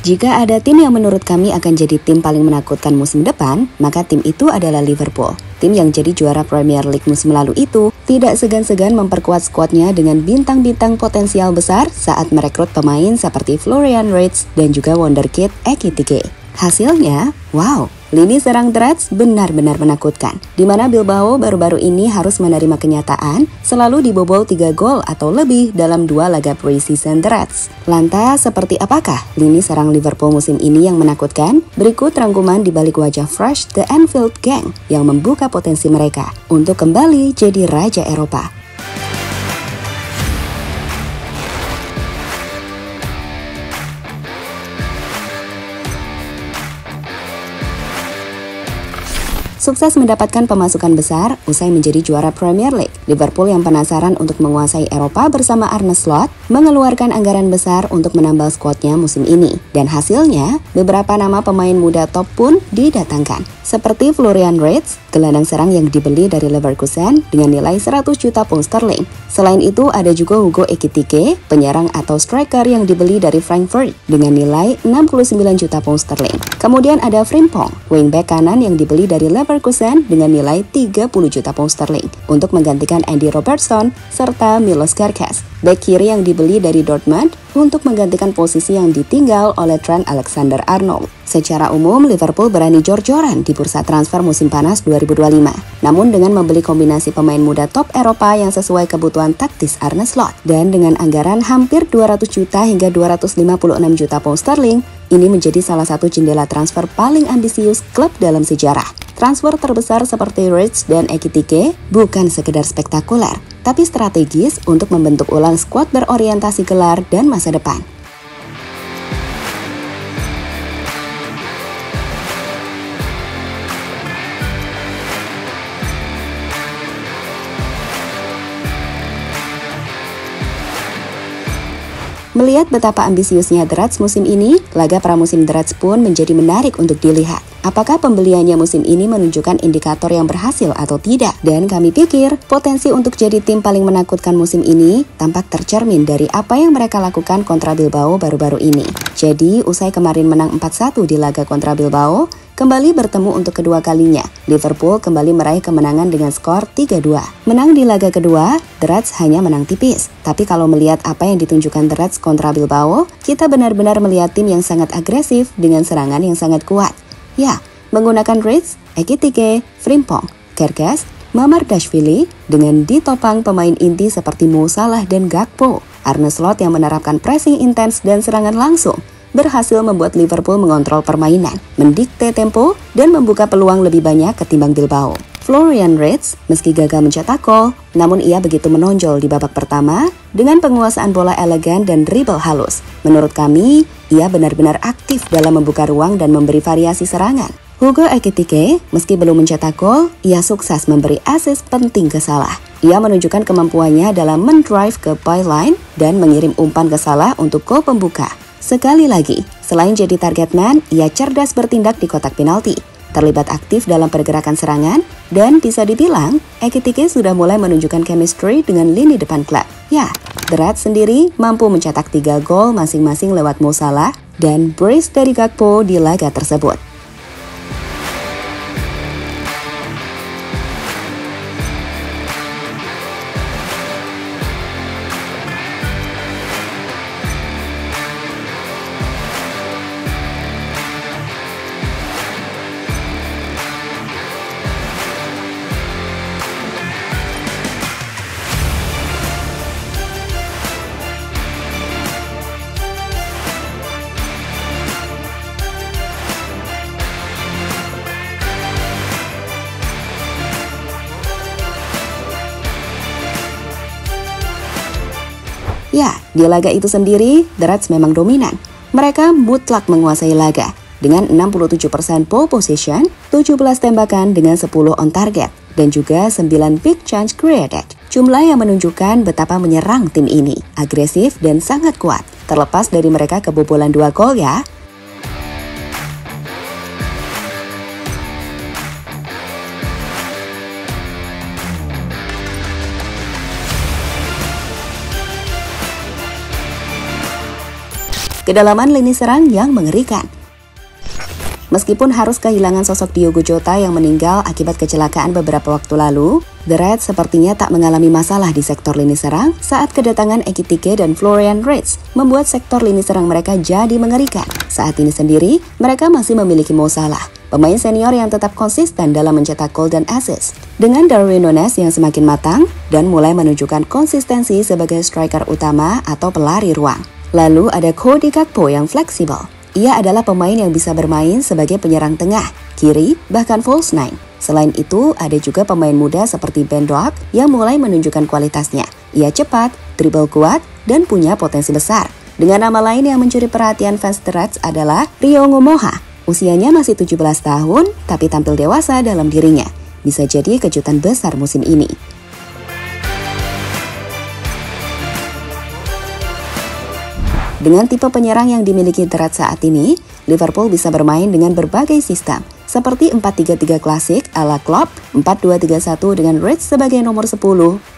Jika ada tim yang menurut kami akan jadi tim paling menakutkan musim depan, maka tim itu adalah Liverpool. Tim yang jadi juara Premier League musim lalu itu tidak segan-segan memperkuat skuadnya dengan bintang-bintang potensial besar saat merekrut pemain seperti Florian Wirtz dan juga wonderkid Ekitike. Hasilnya, wow, lini serang The Reds benar-benar menakutkan, di mana Bilbao baru-baru ini harus menerima kenyataan selalu dibobol 3 gol atau lebih dalam 2 laga pre-season The Reds. Lantas, seperti apakah lini serang Liverpool musim ini yang menakutkan? Berikut rangkuman di balik wajah fresh The Anfield Gang yang membuka potensi mereka untuk kembali jadi Raja Eropa. Sukses mendapatkan pemasukan besar usai menjadi juara Premier League. Liverpool yang penasaran untuk menguasai Eropa bersama Arne Slot mengeluarkan anggaran besar untuk menambal skuadnya musim ini. Dan hasilnya, beberapa nama pemain muda top pun didatangkan. Seperti Florian Wirtz, gelandang serang yang dibeli dari Leverkusen dengan nilai 100 juta pound sterling. Selain itu ada juga Hugo Ekitike, penyerang atau striker yang dibeli dari Frankfurt dengan nilai 69 juta pound sterling. Kemudian ada Frimpong, wingback kanan yang dibeli dari Leverkusen dengan nilai 30 juta pound sterling untuk menggantikan Andy Robertson serta Milos Kerkez, back kiri yang dibeli dari Dortmund untuk menggantikan posisi yang ditinggal oleh Trent Alexander-Arnold. Secara umum, Liverpool berani jor-joran di bursa transfer musim panas 2025. Namun dengan membeli kombinasi pemain muda top Eropa yang sesuai kebutuhan taktis Arne Slot dan dengan anggaran hampir 200 juta hingga 256 juta pound sterling, ini menjadi salah satu jendela transfer paling ambisius klub dalam sejarah. Transfer terbesar seperti Wirtz dan Ekitike bukan sekedar spektakuler, tapi strategis untuk membentuk ulang skuad berorientasi gelar dan masa depan. Melihat betapa ambisiusnya The Reds musim ini, laga pramusim The Reds pun menjadi menarik untuk dilihat. Apakah pembeliannya musim ini menunjukkan indikator yang berhasil atau tidak? Dan kami pikir, potensi untuk jadi tim paling menakutkan musim ini tampak tercermin dari apa yang mereka lakukan kontra Bilbao baru-baru ini. Jadi, usai kemarin menang 4-1 di laga kontra Bilbao, kembali bertemu untuk kedua kalinya. Liverpool kembali meraih kemenangan dengan skor 3-2. Menang di laga kedua, The Reds hanya menang tipis. Tapi kalau melihat apa yang ditunjukkan The Reds kontra Bilbao, kita benar-benar melihat tim yang sangat agresif dengan serangan yang sangat kuat. Ya, menggunakan Wirtz, Ekitike, Frimpong, Kerkez, Mamardashvili dengan ditopang pemain inti seperti Mo Salah dan Gakpo. Arne Slot yang menerapkan pressing intens dan serangan langsung berhasil membuat Liverpool mengontrol permainan, mendikte tempo, dan membuka peluang lebih banyak ketimbang Bilbao. Florian Wirtz meski gagal mencetak gol, namun ia begitu menonjol di babak pertama dengan penguasaan bola elegan dan dribble halus. Menurut kami, ia benar-benar aktif dalam membuka ruang dan memberi variasi serangan. Hugo Ekitike meski belum mencetak gol, ia sukses memberi assist penting ke Salah. Ia menunjukkan kemampuannya dalam mendrive ke byline dan mengirim umpan ke Salah untuk gol pembuka. Sekali lagi, selain jadi target man, ia cerdas bertindak di kotak penalti, terlibat aktif dalam pergerakan serangan, dan bisa dibilang, Ekitike sudah mulai menunjukkan chemistry dengan lini depan klub. Ya, The Reds sendiri mampu mencetak 3 gol masing-masing lewat Mo Salah dan brace dari Gakpo di laga tersebut. Ya, di laga itu sendiri, The Reds memang dominan. Mereka mutlak menguasai laga dengan 67% pole position, 17 tembakan dengan 10 on target, dan juga 9 big chance created. Jumlah yang menunjukkan betapa menyerang tim ini, agresif dan sangat kuat. Terlepas dari mereka kebobolan 2 gol ya. kedalaman lini serang yang mengerikan. Meskipun harus kehilangan sosok Diogo Jota yang meninggal akibat kecelakaan beberapa waktu lalu, The Reds sepertinya tak mengalami masalah di sektor lini serang saat kedatangan Ekitike dan Florian Wirtz membuat sektor lini serang mereka jadi mengerikan. Saat ini sendiri, mereka masih memiliki Mo Salah, pemain senior yang tetap konsisten dalam mencetak gol dan assist. Dengan Darwin Núñez yang semakin matang dan mulai menunjukkan konsistensi sebagai striker utama atau pelari ruang. Lalu ada Cody Gakpo yang fleksibel. Ia adalah pemain yang bisa bermain sebagai penyerang tengah, kiri, bahkan false nine. Selain itu, ada juga pemain muda seperti Ben Doak yang mulai menunjukkan kualitasnya. Ia cepat, dribble kuat, dan punya potensi besar. Dengan nama lain yang mencuri perhatian fans The Reds adalah Rio Ngomoha. Usianya masih 17 tahun, tapi tampil dewasa dalam dirinya. Bisa jadi kejutan besar musim ini. Dengan tipe penyerang yang dimiliki The Reds saat ini, Liverpool bisa bermain dengan berbagai sistem, seperti 4-3-3 klasik ala Klopp, 4-2-3-1 dengan Wirtz sebagai nomor 10,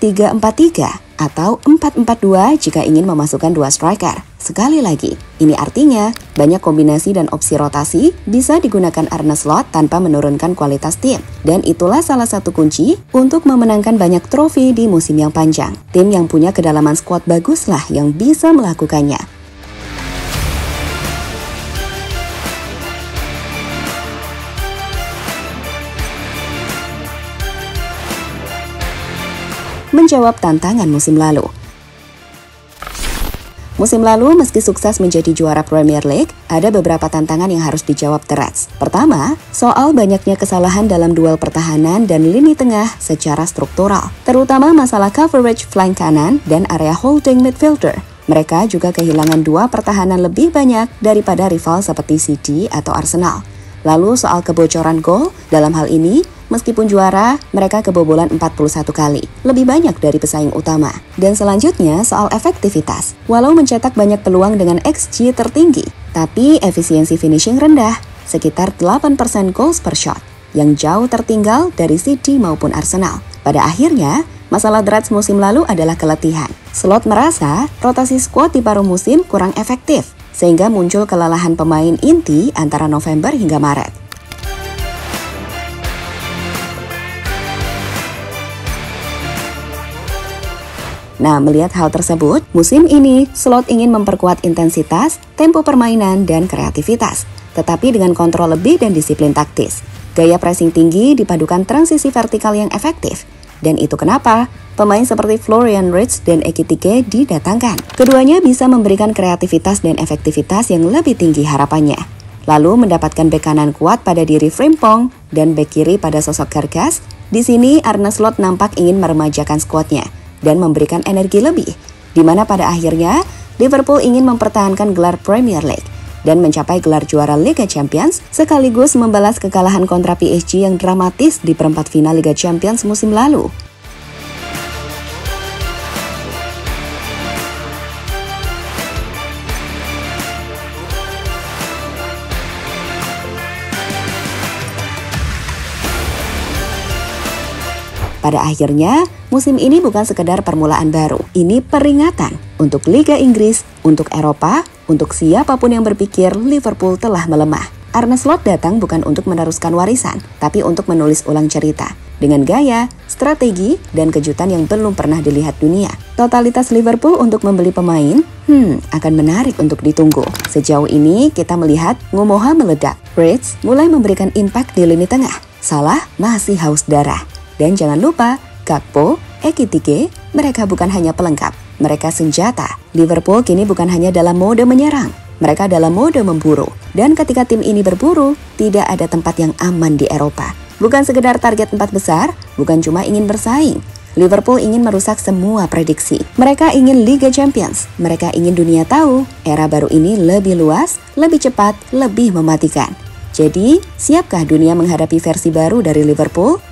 3-4-3, atau 4-4-2 jika ingin memasukkan dua striker. Sekali lagi, ini artinya banyak kombinasi dan opsi rotasi bisa digunakan Arne Slot tanpa menurunkan kualitas tim. Dan itulah salah satu kunci untuk memenangkan banyak trofi di musim yang panjang. Tim yang punya kedalaman skuad baguslah yang bisa melakukannya. Menjawab tantangan musim lalu. Musim lalu, meski sukses menjadi juara Premier League, ada beberapa tantangan yang harus dijawab The Reds. Pertama, soal banyaknya kesalahan dalam duel pertahanan dan lini tengah secara struktural, terutama masalah coverage flank kanan dan area holding midfielder. Mereka juga kehilangan dua pertahanan lebih banyak daripada rival seperti City atau Arsenal. Lalu soal kebocoran gol, dalam hal ini, meskipun juara, mereka kebobolan 41 kali, lebih banyak dari pesaing utama. Dan selanjutnya soal efektivitas. Walau mencetak banyak peluang dengan XG tertinggi, tapi efisiensi finishing rendah, sekitar 8% goals per shot, yang jauh tertinggal dari City maupun Arsenal. Pada akhirnya, masalah The Reds musim lalu adalah keletihan. Slot merasa rotasi skuad di paruh musim kurang efektif, sehingga muncul kelelahan pemain inti antara November hingga Maret. Nah, melihat hal tersebut, musim ini Slot ingin memperkuat intensitas, tempo permainan, dan kreativitas, tetapi dengan kontrol lebih dan disiplin taktis. Gaya pressing tinggi dipadukan transisi vertikal yang efektif. Dan itu kenapa pemain seperti Florian Wirtz dan Ekitike didatangkan. Keduanya bisa memberikan kreativitas dan efektivitas yang lebih tinggi harapannya. Lalu mendapatkan bek kanan kuat pada diri Frimpong dan bek kiri pada sosok Kerkas. Di sini Arne Slot nampak ingin meremajakan skuadnya dan memberikan energi lebih, di mana pada akhirnya Liverpool ingin mempertahankan gelar Premier League dan mencapai gelar juara Liga Champions, sekaligus membalas kekalahan kontra PSG yang dramatis di perempat final Liga Champions musim lalu. Pada akhirnya, musim ini bukan sekedar permulaan baru. Ini peringatan untuk Liga Inggris, untuk Eropa, untuk siapapun yang berpikir Liverpool telah melemah. Arne Slot datang bukan untuk meneruskan warisan, tapi untuk menulis ulang cerita. Dengan gaya, strategi, dan kejutan yang belum pernah dilihat dunia. Totalitas Liverpool untuk membeli pemain, akan menarik untuk ditunggu. Sejauh ini, kita melihat Ngomoha meledak. Wirtz mulai memberikan impact di lini tengah. Salah masih haus darah. Dan jangan lupa, Gakpo, Ekitike, mereka bukan hanya pelengkap, mereka senjata. Liverpool kini bukan hanya dalam mode menyerang, mereka dalam mode memburu. Dan ketika tim ini berburu, tidak ada tempat yang aman di Eropa. Bukan sekedar target 4 besar, bukan cuma ingin bersaing. Liverpool ingin merusak semua prediksi. Mereka ingin Liga Champions, mereka ingin dunia tahu, era baru ini lebih luas, lebih cepat, lebih mematikan. Jadi, siapkah dunia menghadapi versi baru dari Liverpool?